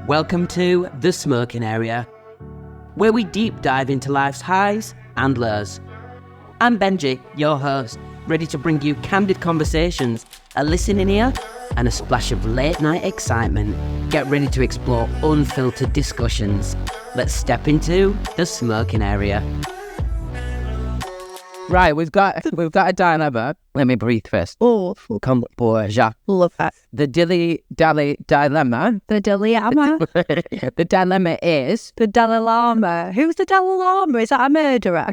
Welcome to The Smoking Area, where we deep dive into life's highs and lows. I'm Benji, your host, ready to bring you candid conversations, a listening ear, and a splash of late-night excitement. Get ready to explore unfiltered discussions. Let's step into The Smoking Area. Right, we've got a dilemma. Let me breathe first. Oh, Composure. love that. The dilemma. The dilemma. The dilemma is The Dalai Lama. Who's the Dalai Lama? Is that a murderer?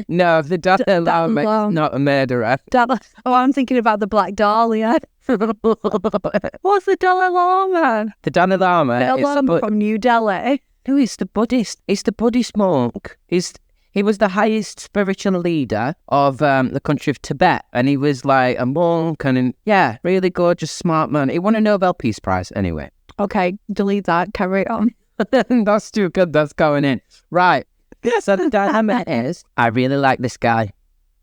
no. The Dalai Lama is not a murderer. I'm thinking about the Black Dahlia. What's the Dalai Lama? The Dalai Lama The Lama from New Delhi. No, he's the Buddhist. He's the Buddhist monk. He was the highest spiritual leader of the country of Tibet, and he was like a monk, and really gorgeous, smart man. He won a Nobel Peace Prize anyway. Okay, delete that. Carry on. That's too good. That's going in. Right. So the dilemma is, I really like this guy.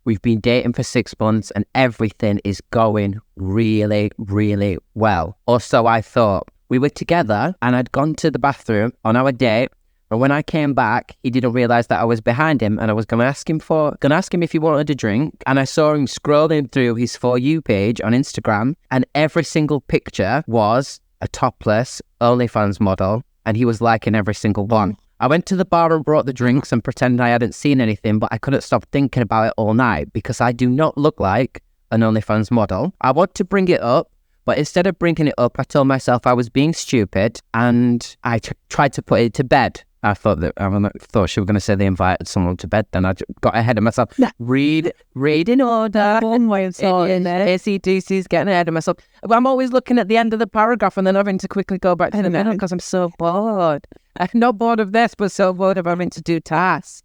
We've been dating for 6 months, and everything is going really, really well. Or so I thought. We were together, and I'd gone to the bathroom on our date. But when I came back, he didn't realise that I was behind him, and I was going to ask him if he wanted a drink. And I saw him scrolling through his For You page on Instagram, and every single picture was a topless OnlyFans model, and he was liking every single one. I went to the bar and brought the drinks and pretended I hadn't seen anything, but I couldn't stop thinking about it all night because I do not look like an OnlyFans model. I want to bring it up, but instead of bringing it up, I told myself I was being stupid, and I tried to put it to bed. I thought she was going to say they invited someone to bed. Then I got ahead of myself. Read in order. One way of saying it. ACDC's getting ahead of myself. I'm always looking at the end of the paragraph and then having to quickly go back to the middle because I'm so bored. I'm not bored of this, but so bored of having to do tasks.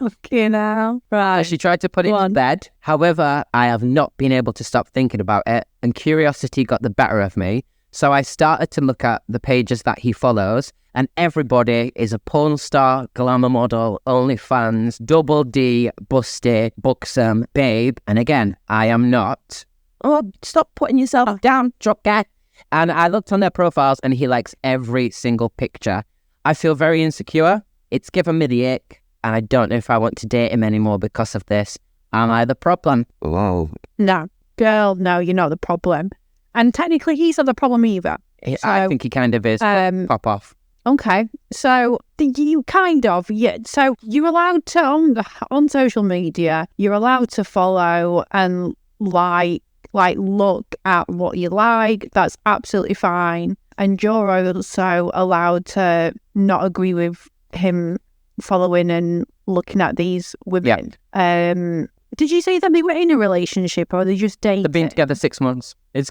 Okay, now. Right. She tried to put it to bed. However, I have not been able to stop thinking about it, and curiosity got the better of me. So I started to look at the pages that he follows, and everybody is a porn star, glamour model, OnlyFans, double D, busty, buxom, babe. And again, I am not. Oh, stop putting yourself down, drop guy. And I looked on their profiles, and he likes every single picture. I feel very insecure. It's given me the ick, and I don't know if I want to date him anymore because of this. Am I the problem? Whoa. No, girl, no, you're not the problem. And technically, he's not the problem either. I think he kind of is. Pop off. Okay, so you kind of, so you're allowed to, on social media, you're allowed to follow and like look at what you like. That's absolutely fine. And you're also allowed to not agree with him following and looking at these women. Yeah. Did you say that they were in a relationship or they just dated? They've been together 6 months. It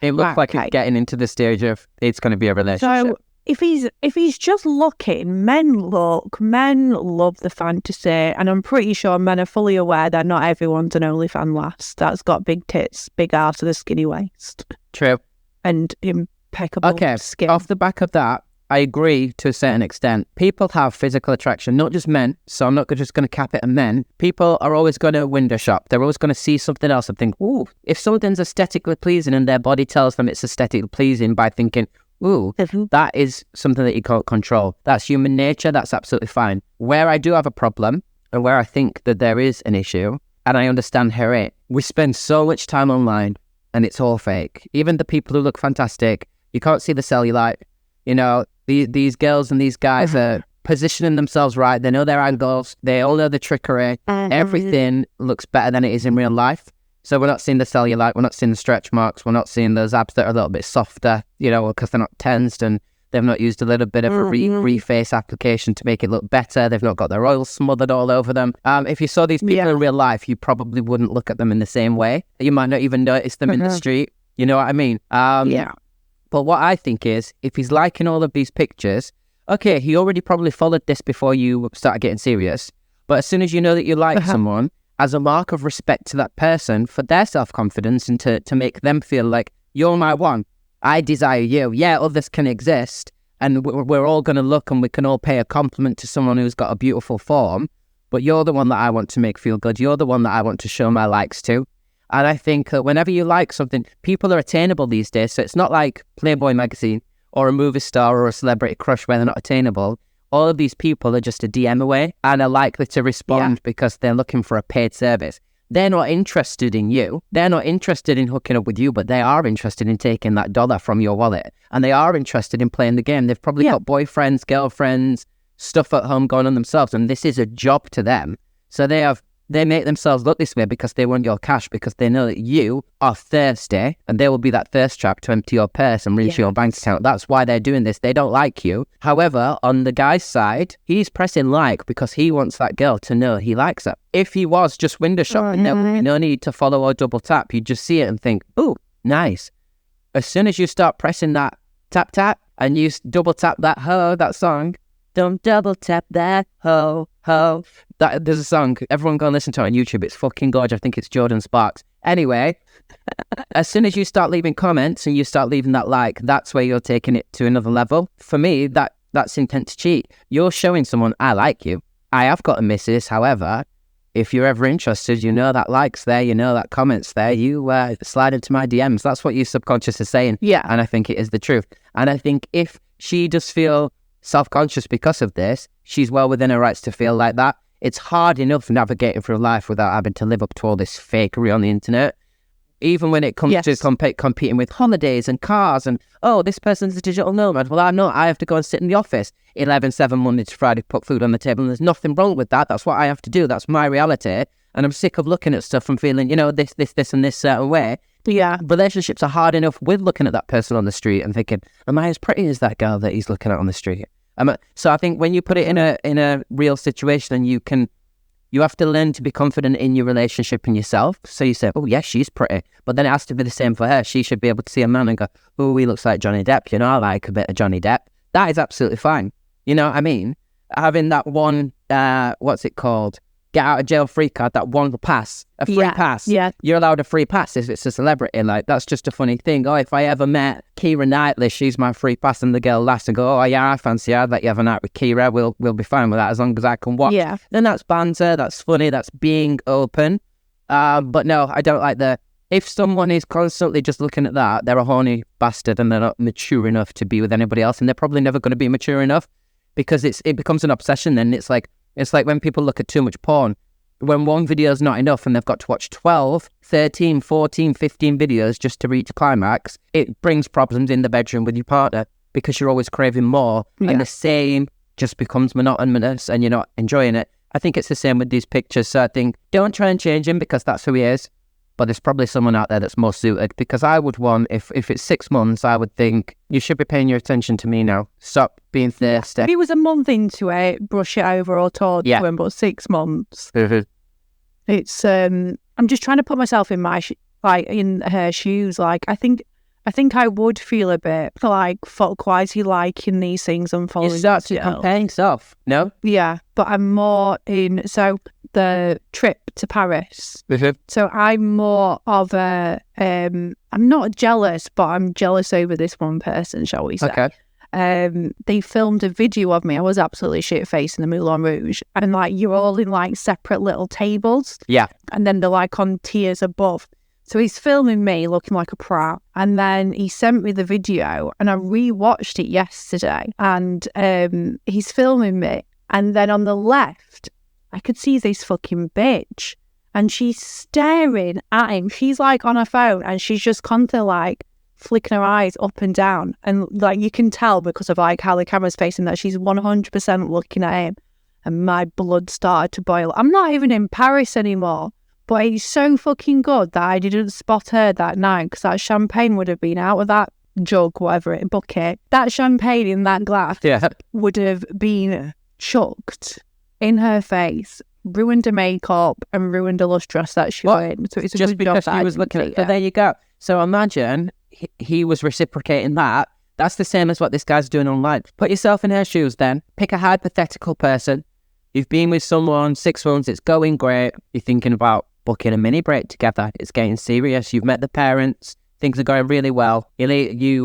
looks like it's getting into the stage of it's going to be a relationship. So if he's just looking, men love the fantasy, and I'm pretty sure men are fully aware that not everyone's an OnlyFans lass that's got big tits, big arse, and a skinny waist. True. And impeccable skin. Off the back of that, I agree to a certain extent. People have physical attraction, not just men, so I'm not just going to cap it at men. People are always going to window shop. They're always going to see something else and think, ooh, if something's aesthetically pleasing and their body tells them it's aesthetically pleasing by thinking, ooh, that is something that you can't control. That's human nature. That's absolutely fine. Where I do have a problem and where I think that there is an issue, and I understand her, we spend so much time online and it's all fake. Even the people who look fantastic, you can't see the cellulite. You know, these girls and these guys are positioning themselves right. They know their angles. They all know the trickery. Everything looks better than it is in real life. So we're not seeing the cellulite. We're not seeing the stretch marks. We're not seeing those abs that are a little bit softer, because they're not tensed and they've not used a little bit of a reface application to make it look better. They've not got their oil smothered all over them. If you saw these people in real life, you probably wouldn't look at them in the same way. You might not even notice them in the street. You know what I mean? But what I think is, if he's liking all of these pictures, okay, he already probably followed this before you started getting serious. But as soon as you know that you like someone, as a mark of respect to that person, for their self-confidence and to make them feel like, you're my one, I desire you. Yeah, others can exist, and we're all going to look and we can all pay a compliment to someone who's got a beautiful form, but you're the one that I want to make feel good. You're the one that I want to show my likes to. And I think that whenever you like something, people are attainable these days. So it's not like Playboy magazine or a movie star or a celebrity crush where they're not attainable. All of these people are just a DM away and are likely to respond because they're looking for a paid service. They're not interested in you. They're not interested in hooking up with you, but they are interested in taking that dollar from your wallet. And they are interested in playing the game. They've probably got boyfriends, girlfriends, stuff at home going on themselves. And this is a job to them. So they make themselves look this way because they want your cash, because they know that you are thirsty and they will be that thirst trap to empty your purse and reach your bank account. That's why they're doing this. They don't like you. However, on the guy's side, he's pressing like because he wants that girl to know he likes her. If he was just window shopping, there would be no need to follow or double tap. You'd just see it and think, oh, nice. As soon as you start pressing that tap tap and you double tap that ho, that song, don't double tap that ho, ho. There's a song, everyone go and listen to it on YouTube. It's fucking gorgeous. I think it's Jordan Sparks. Anyway, as soon as you start leaving comments and you start leaving that like, that's where you're taking it to another level. For me, that's intent to cheat. You're showing someone, I like you. I have got a missus. However, if you're ever interested, you know that like's there, you know that comment's there, you slide into my DMs. That's what your subconscious is saying. Yeah. And I think it is the truth. And I think if she does feel self-conscious because of this, she's well within her rights to feel like that. It's hard enough navigating through life without having to live up to all this fakery on the internet. Even when it comes to competing with holidays and cars and, oh, this person's a digital nomad. Well, I'm not. I have to go and sit in the office 11/7 Monday to Friday, put food on the table. And there's nothing wrong with that. That's what I have to do. That's my reality. And I'm sick of looking at stuff and feeling, this and this certain way. Yeah. Relationships are hard enough with looking at that person on the street and thinking, am I as pretty as that girl that he's looking at on the street? So I think when you put it in a real situation, and you have to learn to be confident in your relationship and yourself. So you say, oh yes, she's pretty, but then it has to be the same for her. She should be able to see a man and go, oh, he looks like Johnny Depp. I like a bit of Johnny Depp. That is absolutely fine. You know what I mean? Having that one, what's it called? Get out of jail free card, that one pass, a free pass. Yeah. You're allowed a free pass if it's a celebrity. Like, that's just a funny thing. Oh, if I ever met Keira Knightley, she's my free pass, and the girl laughs and go, oh yeah, I fancy her, I'd let you have a night with Keira, we'll be fine with that as long as I can watch. Yeah. Then that's banter, that's funny, that's being open. But no, I don't like if someone is constantly just looking at that, they're a horny bastard and they're not mature enough to be with anybody else, and they're probably never going to be mature enough because it becomes an obsession. Then it's like when people look at too much porn. When one video is not enough and they've got to watch 12, 13, 14, 15 videos just to reach a climax, it brings problems in the bedroom with your partner because you're always craving more, and the same just becomes monotonous and you're not enjoying it. I think it's the same with these pictures. So I think don't try and change him because that's who he is. But there's probably someone out there that's more suited, because I would want, if it's 6 months, I would think you should be paying your attention to me now. Stop being thirsty. If he was a month into it, brush it over or talk to him, but 6 months. It's I'm just trying to put myself in in her shoes. Like, I think I would feel a bit like, fuck, why is he liking these things and following? You start to comparing stuff, no? Yeah, but I'm more in, so the trip to Paris. So I'm more of I'm not jealous, but I'm jealous over this one person, shall we say. Okay. They filmed a video of me. I was absolutely shit-faced in the Moulin Rouge. And you're all in separate little tables. Yeah. And then they're on tiers above. So he's filming me looking like a prat. And then he sent me the video and I rewatched it yesterday. And he's filming me. And then on the left, I could see this fucking bitch. And she's staring at him. She's on her phone and she's just constantly flicking her eyes up and down. And you can tell because of how the camera's facing that she's 100% looking at him. And my blood started to boil. I'm not even in Paris anymore. But it's so fucking good that I didn't spot her that night, because that champagne would have been out of that jug, whatever bucket. That champagne in that glass would have been chucked in her face, ruined her makeup and ruined the lustrous that she wearing. So it's just because she was looking at. So there you go. So imagine he was reciprocating that. That's the same as what this guy's doing online. Put yourself in her shoes then. Pick a hypothetical person. You've been with someone 6 months. It's going great. You're thinking about booking a mini break together. It's getting serious. You've met the parents. Things are going really well. You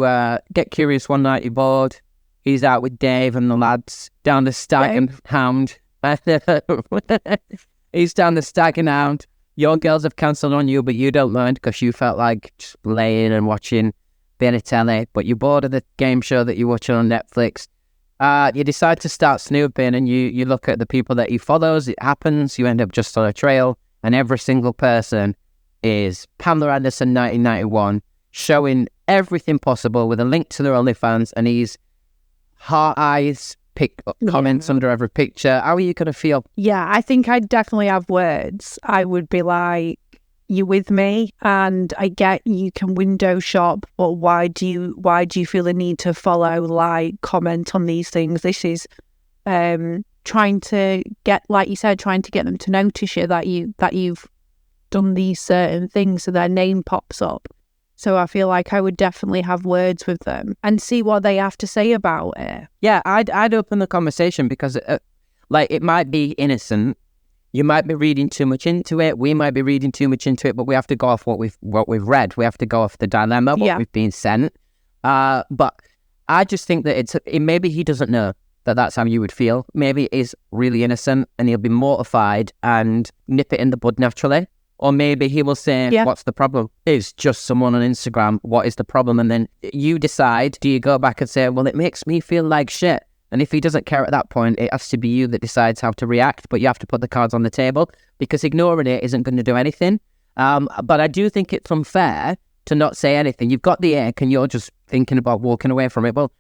get curious one night. You're bored. He's out with Dave and the lads down the Stag and Hound. He's down the Stag and Hound. Your girls have cancelled on you, but you don't mind because you felt like just laying and watching bit of telly, but you're bored of the game show that you're watching on Netflix. You decide to start snooping, and you look at the people that he follows. It happens. You end up just on a trail, and every single person is Pamela Anderson 1991, showing everything possible with a link to their OnlyFans, and he's heart eyes, comments under every picture. How are you going to feel? Yeah, I think I'd definitely have words. I would be like, you with me? And I get you can window shop, but why do you feel the need to follow, like, comment on these things? This is trying to get, like you said, trying to get them to notice you that you've done these certain things, so their name pops up. So I feel like I would definitely have words with them and see what they have to say about it. Yeah, I'd open the conversation because, like, it might be innocent. You might be reading too much into it. We might be reading too much into it, but we have to go off what we've read. We have to go off the dilemma, what we've been sent. But I just think that maybe he doesn't know that that's how you would feel. Maybe it is really innocent and he'll be mortified and nip it in the bud naturally. Or maybe he will say, what's the problem? It's just someone on Instagram. What is the problem? And then you decide, do you go back and say, well, it makes me feel like shit? And if he doesn't care at that point, it has to be you that decides how to react, but you have to put the cards on the table because ignoring it isn't going to do anything. But I do think it's unfair to not say anything. You've got the ick and you're just thinking about walking away from it. Well,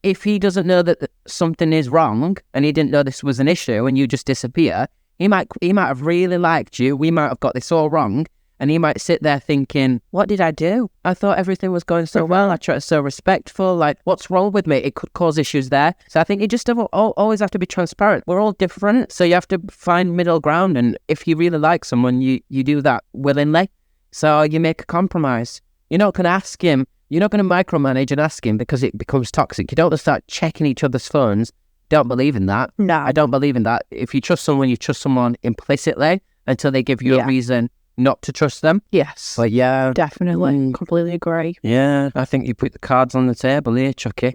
if he doesn't know that something is wrong and he didn't know this was an issue and you just disappear, he might have really liked you. We might have got this all wrong. And he might sit there thinking, what did I do? I thought everything was going so well. I tried so respectful. Like, what's wrong with me? It could cause issues there. So I think you just always have to be transparent. We're all different. So you have to find middle ground. And if you really like someone, you do that willingly. So you make a compromise. You're not going to ask him. You're not going to micromanage and ask him because it becomes toxic. You don't start checking each other's phones. Don't believe in that. No. I don't believe in that. If you trust someone implicitly until they give you a reason not to trust them. Yes. But yeah. Definitely. Completely agree. Yeah. I think you put the cards on the table here, Chucky,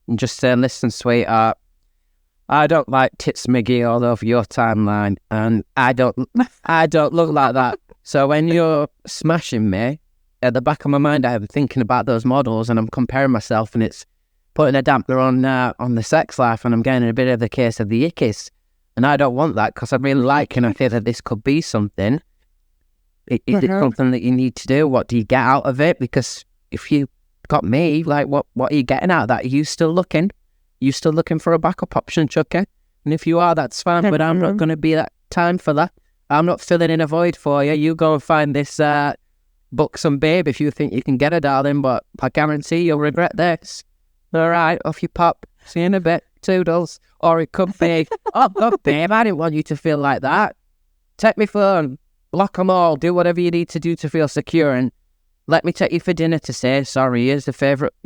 and just say, listen, sweetheart, I don't like tits Miggy all over your timeline, and I don't look like that. So when you're smashing me, at the back of my mind, I'm thinking about those models and I'm comparing myself, and it's putting a damper on the sex life, and I'm getting a bit of the case of the ickies. And I don't want that because I really like and I feel that this could be something. Is it something that you need to do? What do you get out of it? Because if you got me, like, what are you getting out of that? Are you still looking? You still looking for a backup option, Chucky? And if you are, that's fine, but I'm not going to be that time for that. I'm not filling in a void for you. You go and find this buxom babe if you think you can get her, darling, but I guarantee you'll regret this. All right, off you pop. See you in a bit. Toodles. Or it could be, oh, babe, I didn't want you to feel like that. Take my phone. Block them all. Do whatever you need to do to feel secure, and let me take you for dinner to say sorry. Here's your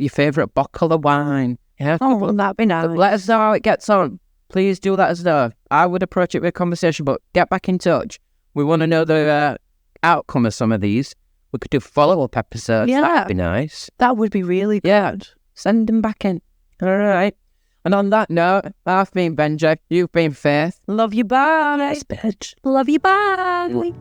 favourite bottle of wine. Yeah. Oh, well, that'd be nice. Let us know how it gets on. Please do let us know. I would approach it with a conversation, but get back in touch. We want to know the outcome of some of these. We could do follow-up episodes. Yeah. That'd be nice. That would be really good. Yeah. Send them back in. All right. And on that note, I've been Benji. You've been Faith. Love you, bye. Bitch. Love you, bye.